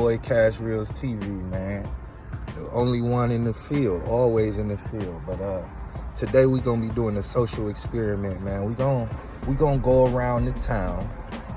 boy Cash Reels TV, man. The only one in the field, always in the field. But today we gonna be doing a social experiment, man. We gonna go around the town.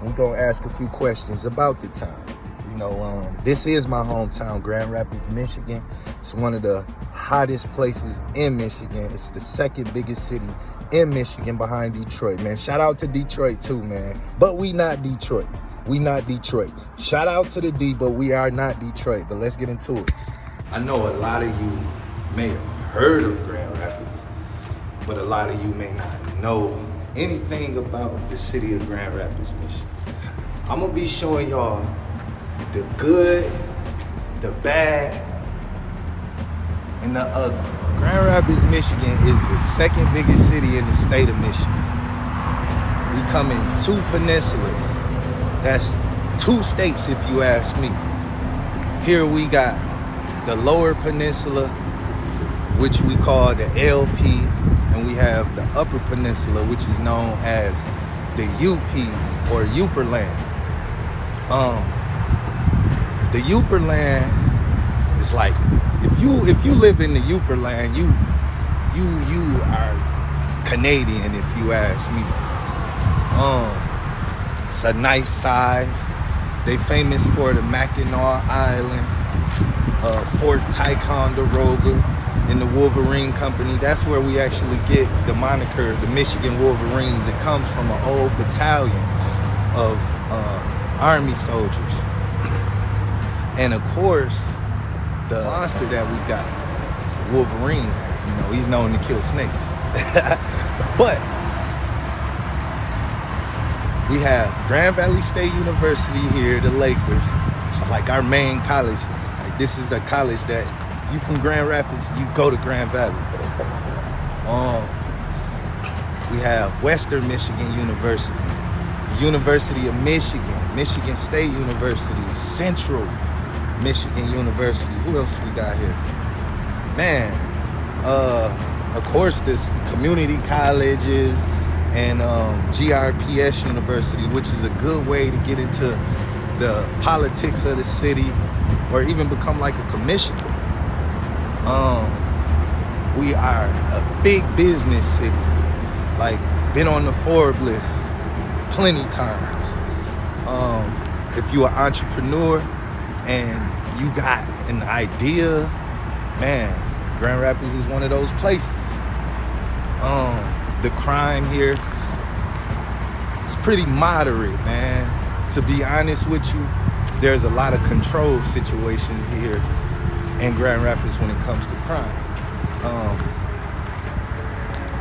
We gonna ask a few questions about the town. You know, this is my hometown, Grand Rapids, Michigan. It's one of the hottest places in Michigan. It's the second biggest city in Michigan behind Detroit, man. Shout out to Detroit too, man. But we not Detroit. We not Detroit. Shout out to the D, but we are not Detroit. But let's get into it. I know a lot of you may have heard of Grand Rapids, but a lot of you may not know anything about the city of Grand Rapids, Michigan. I'm gonna be showing y'all the good, the bad, and the ugly. Grand Rapids, Michigan is the second biggest city in the state of Michigan. We come in two peninsulas. That's two states if you ask me. Here we got the lower peninsula, which we call the LP, and we have the upper peninsula, which is known as the UP or Uperland. The Uperland is like, if you live in the Uperland, you are Canadian if you ask me. It's a nice size. They famous for the Mackinac Island, Fort Ticonderoga, and the Wolverine Company. That's where we actually get the moniker, the Michigan Wolverines. It comes from an old battalion of Army soldiers. And of course, the monster that we got, Wolverine, like, you know, he's known to kill snakes. But we have Grand Valley State University here, the Lakers. It's like our main college. Like, this is a college that if you from Grand Rapids, you go to Grand Valley. We have Western Michigan University, the University of Michigan, Michigan State University, Central Michigan University. Who else we got here? Man, of course, this community colleges and GRPS University, which is a good way to get into the politics of the city or even become like a commissioner. We are a big business city, like been on the Forbes list plenty times. If you're an entrepreneur and you got an idea, man, Grand Rapids is one of those places. The crime here is pretty moderate, man. To be honest with you, there's a lot of control situations here in Grand Rapids when it comes to crime.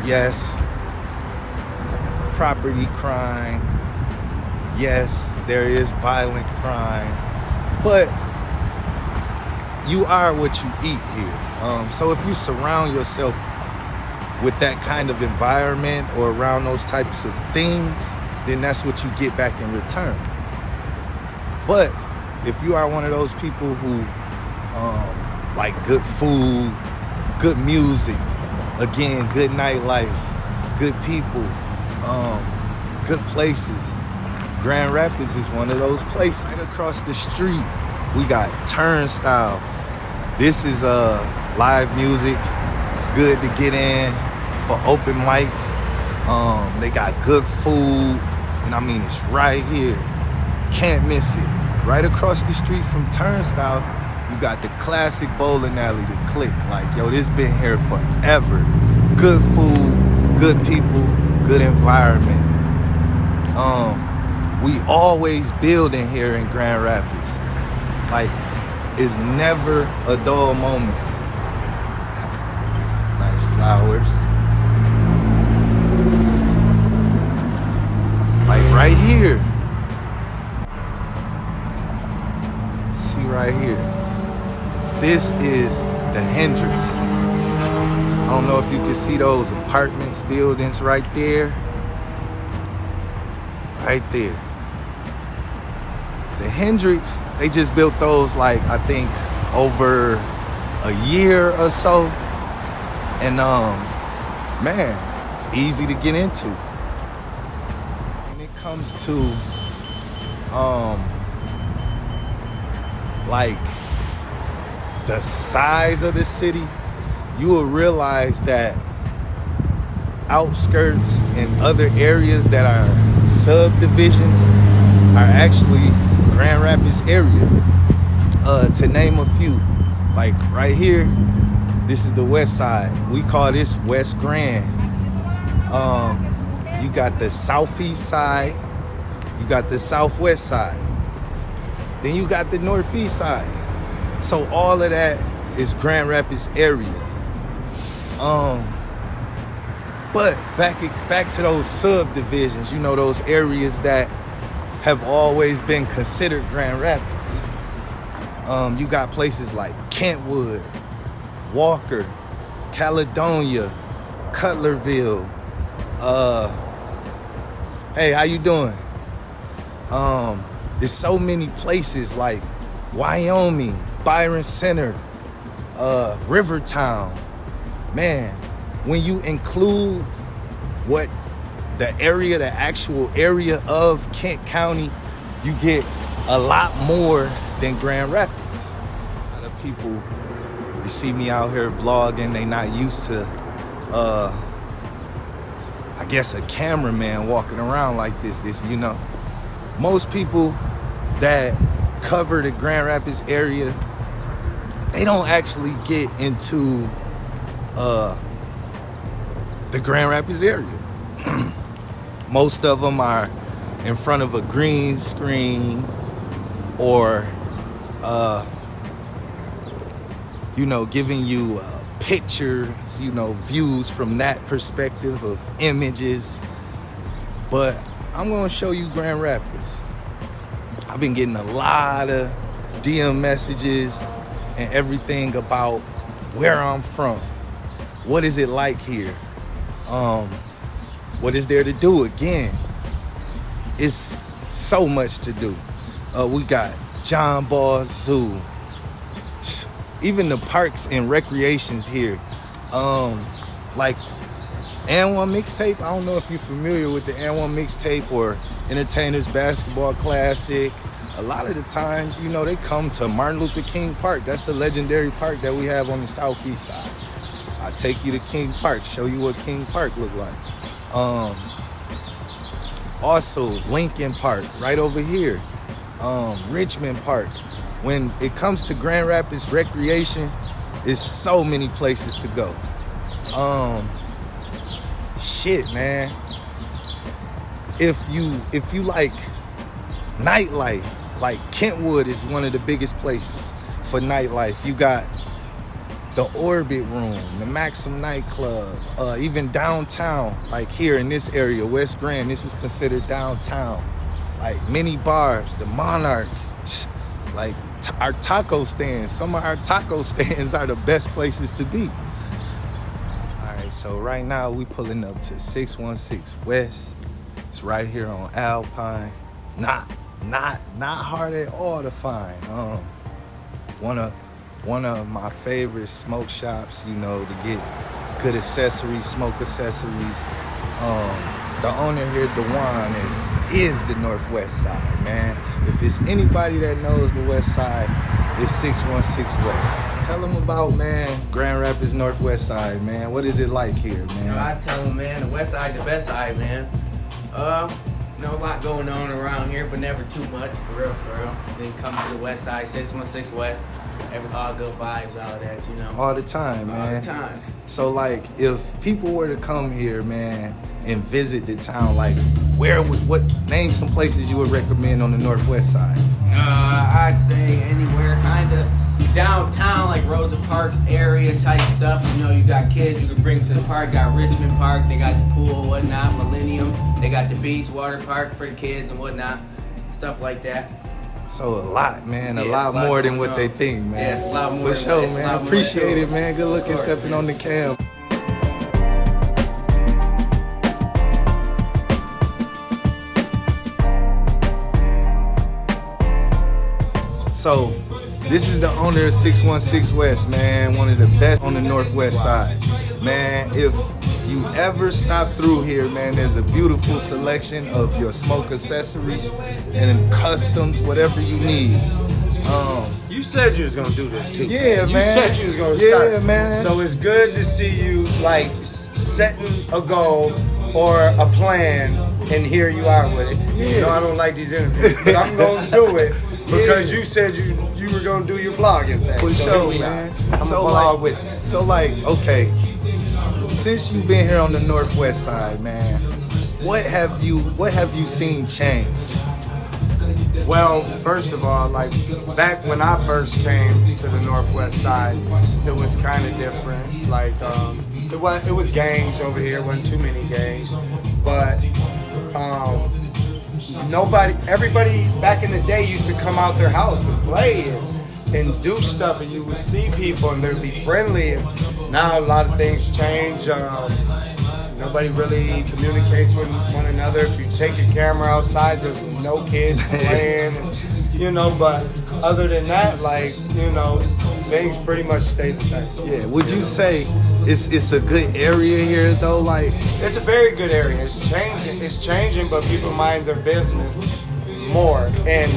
Yes, property crime. Yes, there is violent crime, but you are what you eat here. So if you surround yourself with that kind of environment or around those types of things, then that's what you get back in return. But if you are one of those people who like good food, good music, again, good nightlife, good people, good places, Grand Rapids is one of those places. Right across the street, we got Turnstiles. This is live music. It's good to get in for open mic. They got good food, and I mean, it's right here. Can't miss it. Right across the street from Turnstiles, you got the classic bowling alley, the Click. Like, yo, this been here forever. Good food, good people, good environment. We always building here in Grand Rapids. Like, it's never a dull moment. Nice flowers. Like right here. See right here. This is the Hendricks. I don't know if you can see those apartments, buildings right there. Right there. The Hendricks, they just built those like, I think, over a year or so. And man, it's easy to get into. When it comes to like the size of the city, you will realize that outskirts and other areas that are subdivisions are actually Grand Rapids area. To name a few, like right here, this is the west side. We call this West Grand. You got the southeast side, you got the southwest side, then you got the northeast side. So all of that is Grand Rapids area. But back to those subdivisions, you know, those areas that have always been considered Grand Rapids. You got places like Kentwood, Walker, Caledonia, Cutlerville. Hey, how you doing? There's so many places like Wyoming, Byron Center, Rivertown. Man, when you include what the actual area of Kent County, you get a lot more than Grand Rapids. A lot of people, you see me out here vlogging, they not used to, I guess, a cameraman walking around like this, you know. Most people that cover the Grand Rapids area, they don't actually get into the Grand Rapids area. Most of them are in front of a green screen or, you know, giving you pictures, you know, views from that perspective of images. But I'm gonna show you Grand Rapids. I've been getting a lot of DM messages and everything about where I'm from. What is it like here? What is there to do? Again, it's so much to do. We got John Ball Zoo, even the parks and recreations here. Like And1 Mixtape. I don't know if you're familiar with the And1 Mixtape or Entertainers Basketball Classic. A lot of the times, you know, they come to Martin Luther King Park. That's a legendary park that we have on the southeast side. I'll take you to King Park, show you what King Park look like. Also, Lincoln Park, right over here. Richmond Park. When it comes to Grand Rapids recreation, there's so many places to go. Shit, man. If you like nightlife, like Kentwood is one of the biggest places for nightlife. You got the Orbit Room, the Maxim nightclub, even downtown, like here in this area, West Grand, this is considered downtown. Like many bars, the Monarch, like our taco stands. Some of our taco stands are the best places to be. All right, so right now we pulling up to 616 West. It's right here on Alpine. Not hard at all to find. One of my favorite smoke shops, you know, to get good accessories, smoke accessories. The owner here, Dewan, is the Northwest Side, man. If it's anybody that knows the West Side, it's 616 West. Tell them about, man, Grand Rapids Northwest Side, man. What is it like here, man? You know, I tell them, man, the West Side, the best side, man. You know, a lot going on around here, but never too much, for real. Then come to the West Side, 616 West. All good vibes, all of that, you know. All the time, man. All the time. So, like, if people were to come here, man, and visit the town, like, name some places you would recommend on the Northwest Side? I'd say anywhere, kind of downtown, like Rosa Parks area type stuff. You know, you got kids you can bring to the park. Got Richmond Park, they got the pool, whatnot. Millennium, they got the beach, water park for the kids and whatnot, stuff like that. So a lot, man. A lot more than what they think, man. Yeah, it's a lot more. For sure, man. Appreciate it, man. Good looking, stepping on the cam. So, this is the owner of 616 West, man. One of the best on the Northwest Side. Man, if you ever stop through here, man, there's a beautiful selection of your smoke accessories and customs, whatever you need. You said you was gonna do this too. Yeah, You man. said you was gonna Yeah, start. man. So it's good to see you like setting a goal or a plan, and here you are with it. Yeah. You know I don't like these interviews, but I'm gonna do it because Yeah. you said you were gonna do your vlogging thing. For so sure, here we are. man. I'm So gonna vlog with you. So like, okay, since you've been here on the Northwest side, man, what have you seen change? Well, first of all, like back when I first came to the Northwest side, it was kind of different. Like it was gangs over here, wasn't too many gangs, but everybody back in the day used to come out their house and play and do stuff, and you would see people and they'd be friendly. And now a lot of things change. Nobody really communicates with one another. If you take your camera outside, there's no kids playing, you know. But other than that, like, you know, things pretty much stay the same. Yeah, would you say it's a good area here though? Like, It's a very good area. It's changing, but people mind their business more, and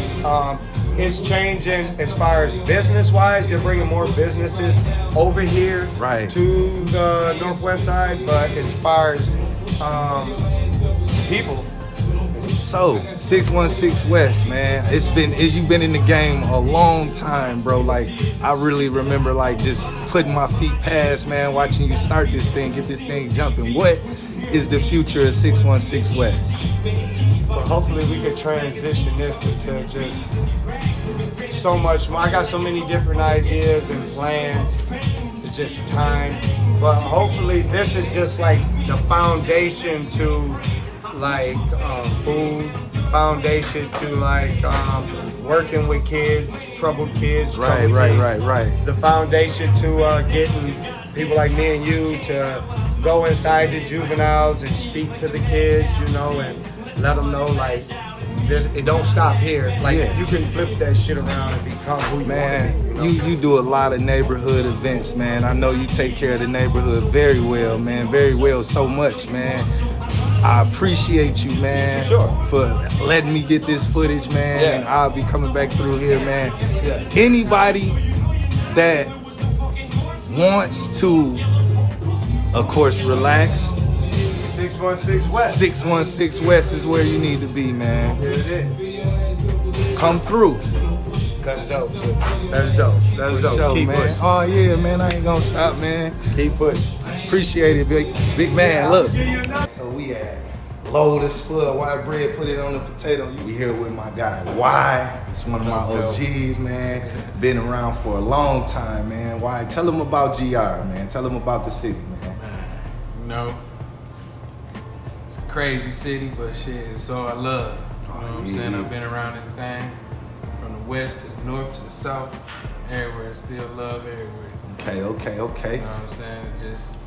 it's changing as far as business-wise. They're bringing more businesses over here Right. to the Northwest side, but as far as people, so 616 West, man, you've been in the game a long time, bro. Like, I really remember like just putting my feet past, man, watching you start this thing, get this thing jumping. What is the future of 616 West? but hopefully we could transition this into just so much more. I got so many different ideas and plans. It's just time. But hopefully this is just like the foundation to like food, foundation to like working with kids, troubled kids. Right. The foundation to getting people like me and you to go inside the juveniles and speak to the kids, you know, and let them know like it don't stop here. Like Yeah. you can flip that shit around and become who you Man, want to be. You know? you do a lot of neighborhood events, man. I know you take care of the neighborhood very well, man. Very well, so much, man. I appreciate you, man, Sure. for letting me get this footage, man. Yeah. And I'll be coming back through here, man. Yeah. Anybody that wants to, of course, relax, 616 West. 616 West is where you need to be, man. Here it is. Come through. That's dope too. That's dope. That's For dope. sure, Keep man. pushing. Oh yeah, man. I ain't gonna stop, man. Keep pushing. Appreciate it, big man. Look. So we had load of spud, white bread, put it on the potato. We here with my guy, Y. It's one of my OGs, man. Been around for a long time, man. Y, tell him about GR, man. Tell him about the city, man. You know, it's a crazy city, but shit, it's all I love. You know what I'm saying? I've been around this thing from the west to the north to the south, everywhere. Still love everywhere. Okay. You know what I'm saying? It's just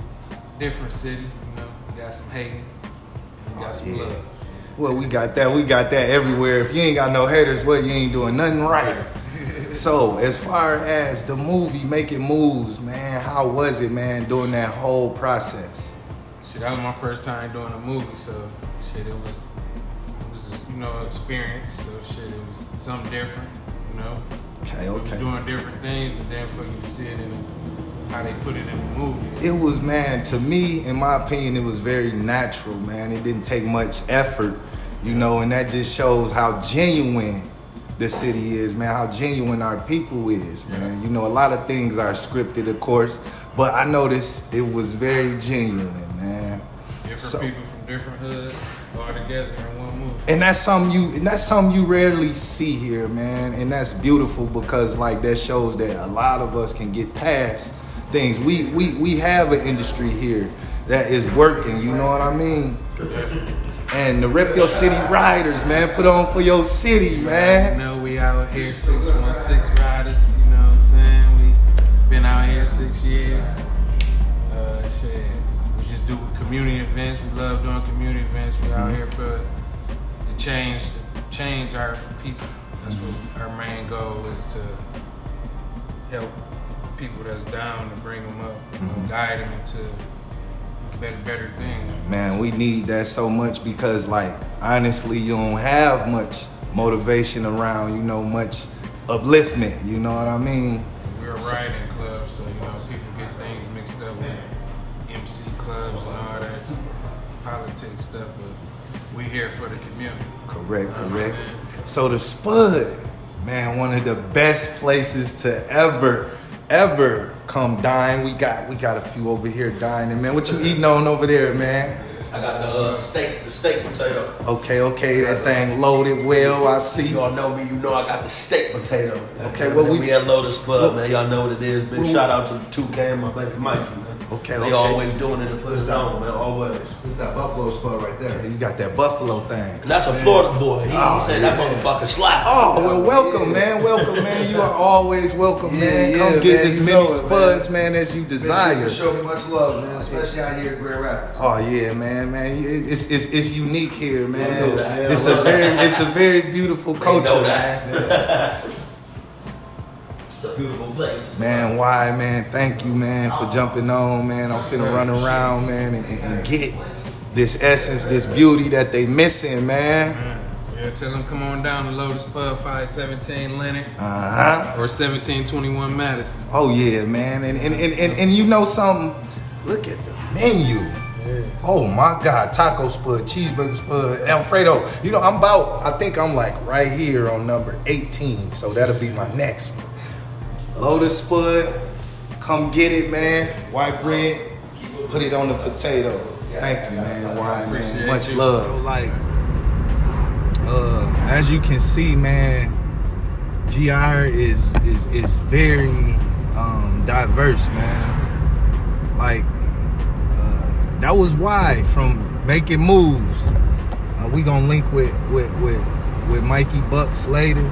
different city. You know, we got some hating, and we got some yeah. love. Well, we got that everywhere. If you ain't got no haters, well, you ain't doing nothing right. So, as far as the movie Making Moves, man, how was it, man, during that whole process? Shit, that was my first time doing a movie, so shit, it was just, you know, experience. So shit, it was something different, you know. Okay. Doing different things, and then for you to see it in how they put it in the movie. It was, man, to me, in my opinion, it was very natural, man. It didn't take much effort, you know, and that just shows how genuine the city is, man, how genuine our people is, man. You know, a lot of things are scripted, of course, but I noticed it was very genuine, man. Different people from different hoods all together in one movie. And that's something you rarely see here, man. And that's beautiful because like that shows that a lot of us can get past things. We have an industry here that is working, you know what I mean? And the Rep Your City Riders, man, put on for your city, man. You know, we out here 616 riders, you know what I'm saying? We been out here 6 years. Shit. We just do community events. We love doing community events. We out here to change our people. That's what our main goal is, to help people that's down, to bring them up, you know, guide them into better things. Man, we need that so much because, like, honestly, you don't have much motivation around, you know, much upliftment. You know what I mean? We're a riding club, so people get things mixed up with MC clubs and all that politics stuff, but we here for the community. Correct. So the Spud, man, one of the best places to ever come dine. We got a few over here dining, man. What you eating on over there, man? I got the steak potato. Okay, that thing loaded well. I see. Y'all know me, I got the steak potato. Okay, well, we at Lotus Pub, man. Y'all know what it is. Big shout out to the 2K and my baby Mikey, man. Okay. They always doing it to put us on, man. Always. This is that Buffalo Spud right there. You got that Buffalo thing. And that's a Florida boy. He said that motherfucker slap. Oh, well, welcome, man. You are always welcome, man. Come get as many Spuds, man, as you desire. Show me much love, man, especially out here in Grand Rapids. Oh yeah, man. It's unique here, man. It's a very beautiful culture, man. It's a beautiful place. Man, why, man? Thank you, man, for jumping on, man. I'm finna run around, man, and get this essence, this beauty that they missing, man. Yeah, tell them come on down to Lotus Pub, 517 Leonard. Uh-huh. Or 1721 Madison. Oh yeah, man. And you know something? Look at the menu. Oh my God, taco spud, cheeseburger spud, Alfredo. I think I'm like right here on number 18, so that'll be my next one. Lotus Spud, come get it, man. White bread, put it on the potato. Thank you, man. Why, man? Much love. So, like, as you can see, man, GR is very diverse, man. Like, that was why from making moves. We gonna link with Mikey Bucks later.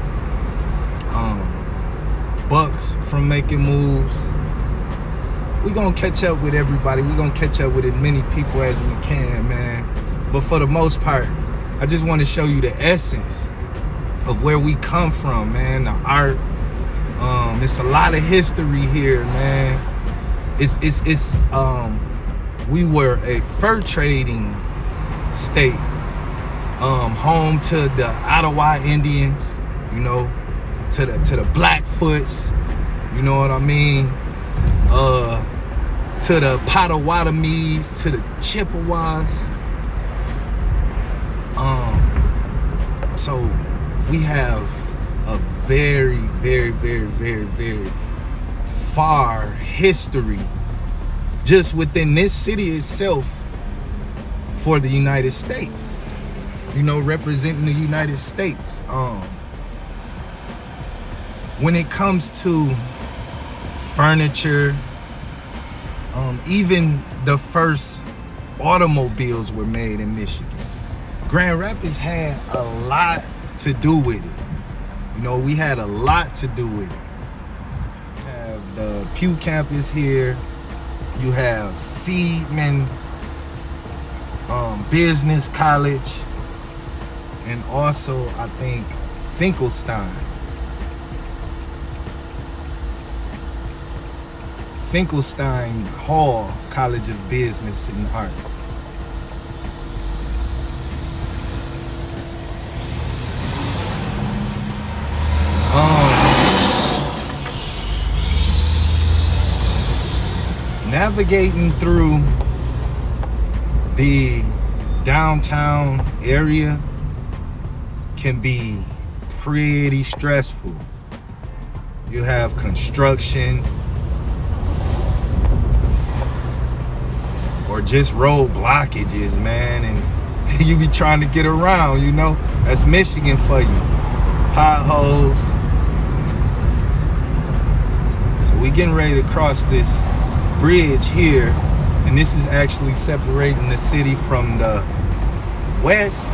Bucks from making moves. We gonna catch up with everybody. We gonna catch up with as many people as we can, man. But for the most part, I just want to show you the essence of where we come from, man. The art. It's a lot of history here, man. We were a fur trading state, home to the Ottawa Indians, to the Blackfoots, you know what I mean? To the Potawatomis, to the Chippewas. So we have a very, very, very, very, very far history just within this city itself for the United States, representing the United States. When it comes to furniture, even the first automobiles were made in Michigan. Grand Rapids had a lot to do with it. We had a lot to do with it. You have the Pew campus here. You have Seidman Business College, and also I think Finkelstein Hall College of Business and Arts. Navigating through the downtown area can be pretty stressful. You have construction or just road blockages, man, and you be trying to get around, That's Michigan for you. Potholes. So we getting ready to cross this bridge here, and this is actually separating the city from the west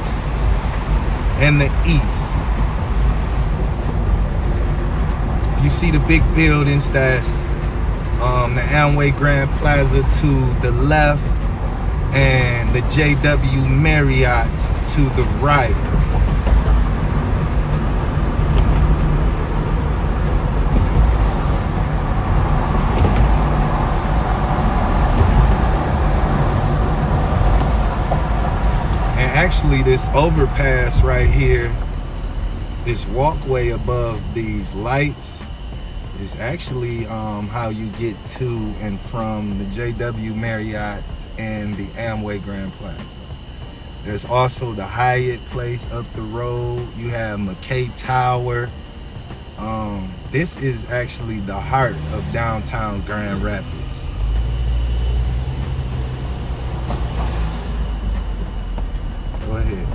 and the east. If you see the big buildings, that's the Amway Grand Plaza to the left and the JW Marriott to the right. Actually, this overpass right here this walkway above these lights is actually how you get to and from the JW Marriott and the Amway Grand Plaza. There's also the Hyatt place up the road. You have McKay Tower. This is actually the heart of downtown Grand Rapids. Go ahead.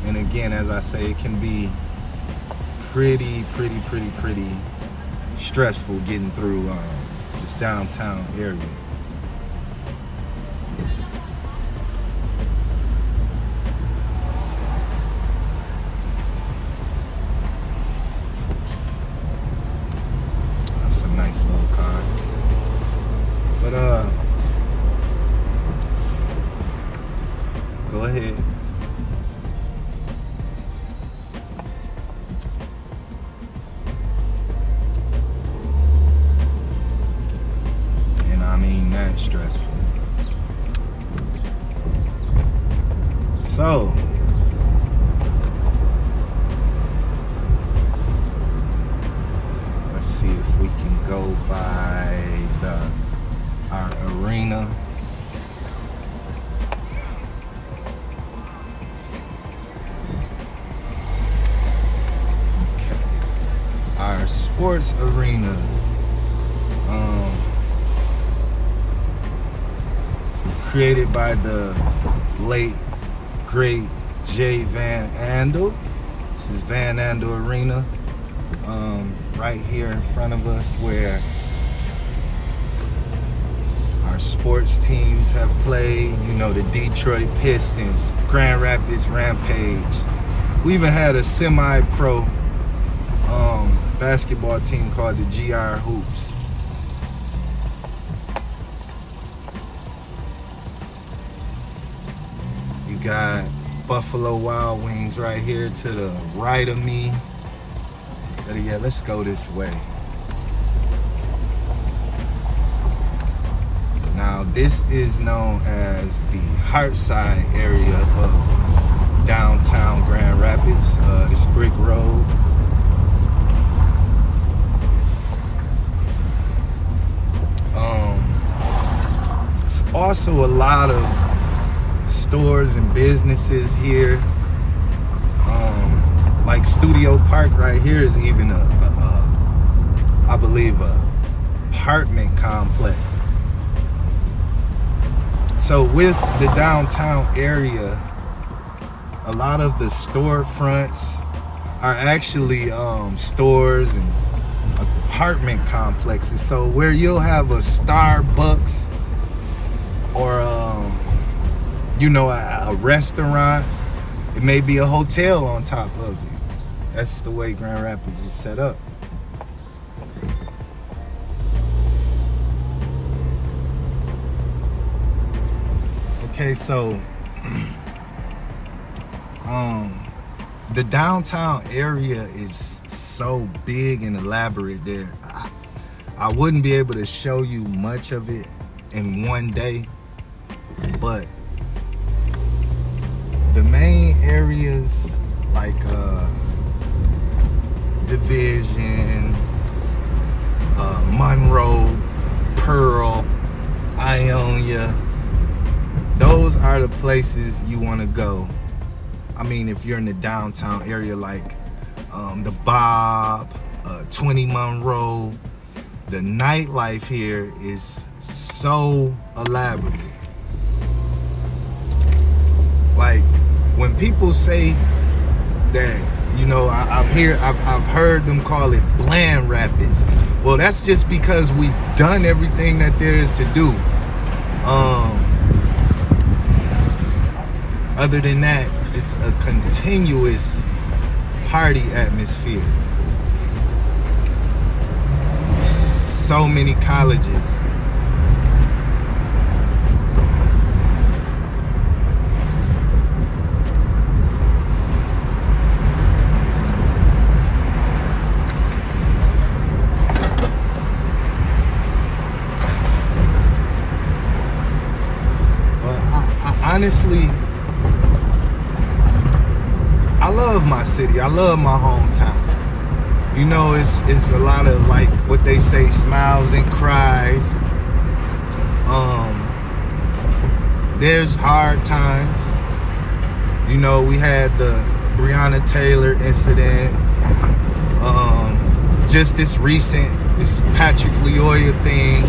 And again, as I say, it can be pretty stressful getting through this downtown area. That's a nice little car. But go ahead. That stressful. So let's see if we can go by our arena. Okay. Our sports arena. Created by the late, great Jay Van Andel. This is Van Andel Arena, right here in front of us, where our sports teams have played. You know, the Detroit Pistons, Grand Rapids Rampage. We even had a semi-pro basketball team called the GR Hoops. Got Buffalo Wild Wings right here to the right of me. But yeah, let's go this way. Now, this is known as the Hartside area of downtown Grand Rapids, this brick road. It's also a lot of stores and businesses here. Like Studio Park right here is even I believe a apartment complex. So with the downtown area, a lot of the storefronts are actually stores and apartment complexes. So where you'll have a Starbucks or you know, a restaurant, it may be a hotel on top of it. That's the way Grand Rapids is set up. Okay, so the downtown area is so big and elaborate there. I wouldn't be able to show you much of it in one day, but the main areas like Division, Monroe, Pearl, Ionia, those are the places you want to go. I mean, if you're in the downtown area, like the Bob, 20 Monroe, the nightlife here is so elaborate. Like, when people say that, you know, I've heard them call it bland rapids. Well, that's just because we've done everything that there is to do. Other than that, it's a continuous party atmosphere. So many colleges. Honestly, I love my city. I love my hometown. You know, it's a lot of, like what they say, smiles and cries. There's hard times. You know, we had the Breonna Taylor incident. Just this Patrick Lyoya thing.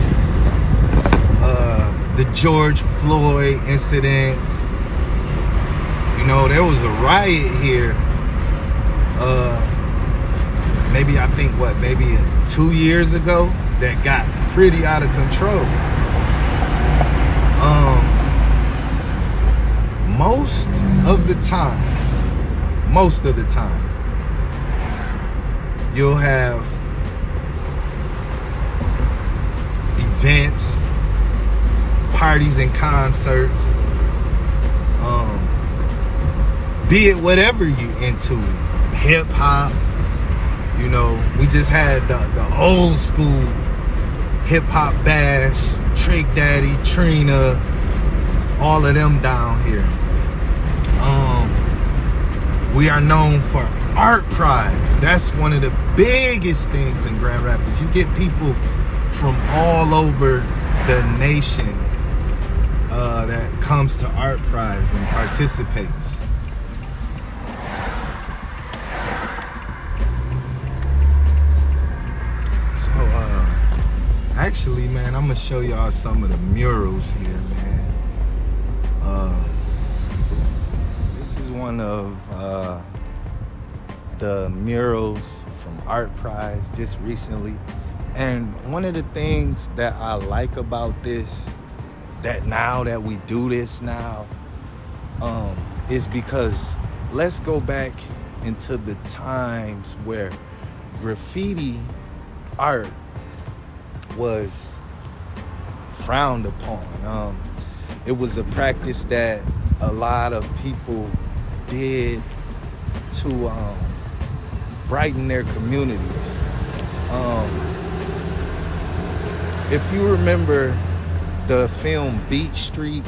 The George Floyd incidents. You know, there was a riot here. Maybe 2 years ago that got pretty out of control. Most of the time, you'll have events, parties and concerts, be it whatever you into, hip hop. You know, we just had the old school hip hop bash, Trick Daddy, Trina, all of them down here. We are known for Art Prize. That's one of the biggest things in Grand Rapids. You get people from all over the nation that comes to Art Prize and participates. So, actually, man, I'm gonna show y'all some of the murals here, man. This is one of the murals from Art Prize just recently. And one of the things that I like about this, that now that we do this now, is because let's go back into the times where graffiti art was frowned upon. It was a practice that a lot of people did to brighten their communities. If you remember the film Beat Street,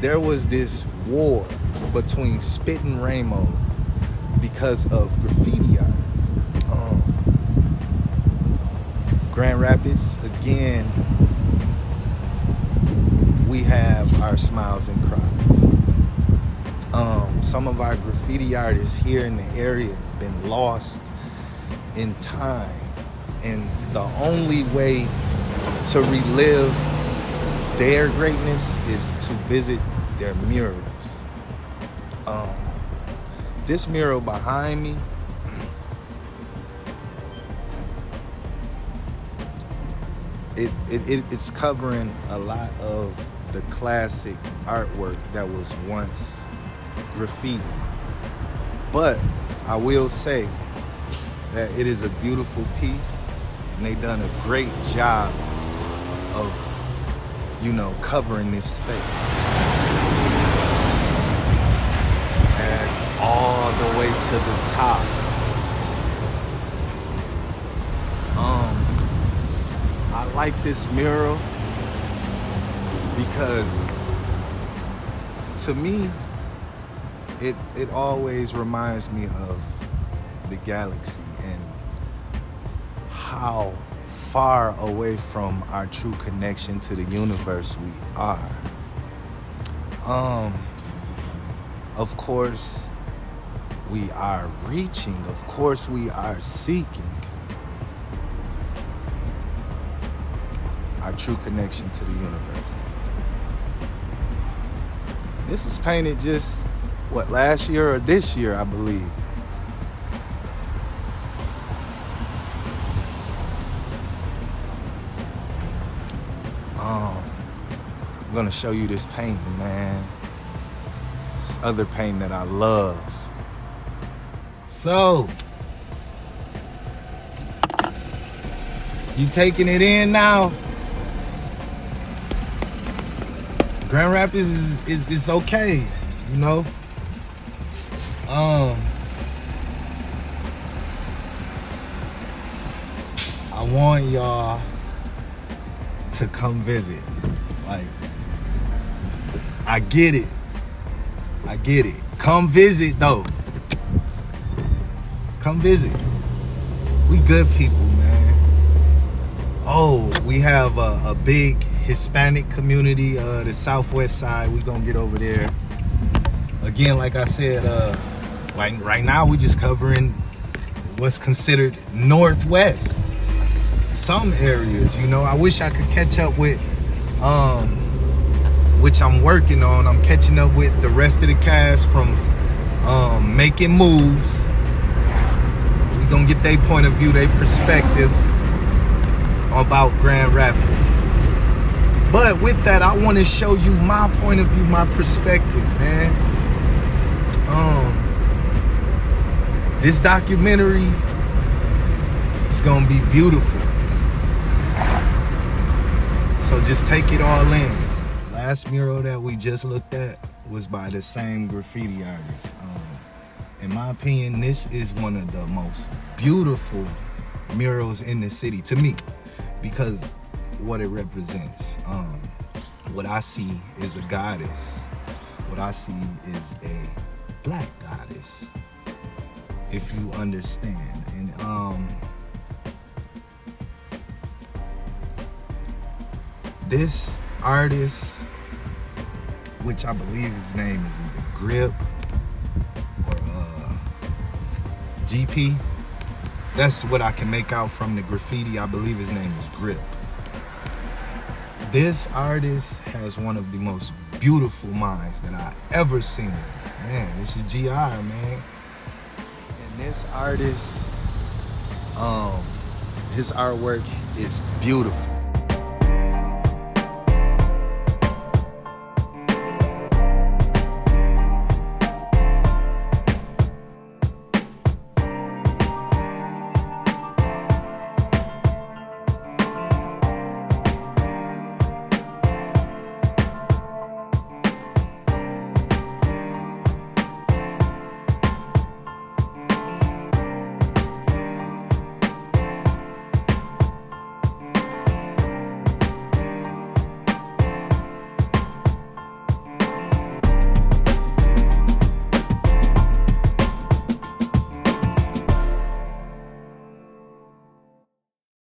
there was this war between Spit and Ramo because of graffiti art. Grand Rapids, again, we have our smiles and cries. Some of our graffiti artists here in the area have been lost in time, and the only way to relive their greatness is to visit their murals. This mural behind me, it's covering a lot of the classic artwork that was once graffiti. But I will say that it is a beautiful piece, and they done a great job of, you know, covering this space. That's all the way to the top. I like this mural because, to me, it always reminds me of the galaxy and how far away from our true connection to the universe we are. Of course, we are reaching. Of course, we are seeking our true connection to the universe. This was painted just, last year or this year, I believe. I'm gonna show you this painting, man. This other painting that I love. So, you taking it in now? Grand Rapids is okay, you know? I want y'all to come visit. Like, I get it. Come visit though. Come visit. We good people, man. Oh, we have a big Hispanic community, the Southwest side. We gonna get over there. Again, like I said, like right now we just covering what's considered Northwest. Some areas, you know, I wish I could catch up with, which I'm working on. I'm catching up with the rest of the cast from Making Moves. We gonna get their point of view, their perspectives about Grand Rapids. But with that, I want to show you my point of view, my perspective, man. This documentary is gonna be beautiful. So just take it all in. Last mural that we just looked at was by the same graffiti artist. In my opinion, this is one of the most beautiful murals in the city to me, because what it represents. What I see is a goddess. What I see is a black goddess, if you understand. And this artist, which I believe his name is either Grip or GP. That's what I can make out from the graffiti. I believe his name is Grip. This artist has one of the most beautiful minds that I ever seen. Man, this is GR, man. And this artist, his artwork is beautiful.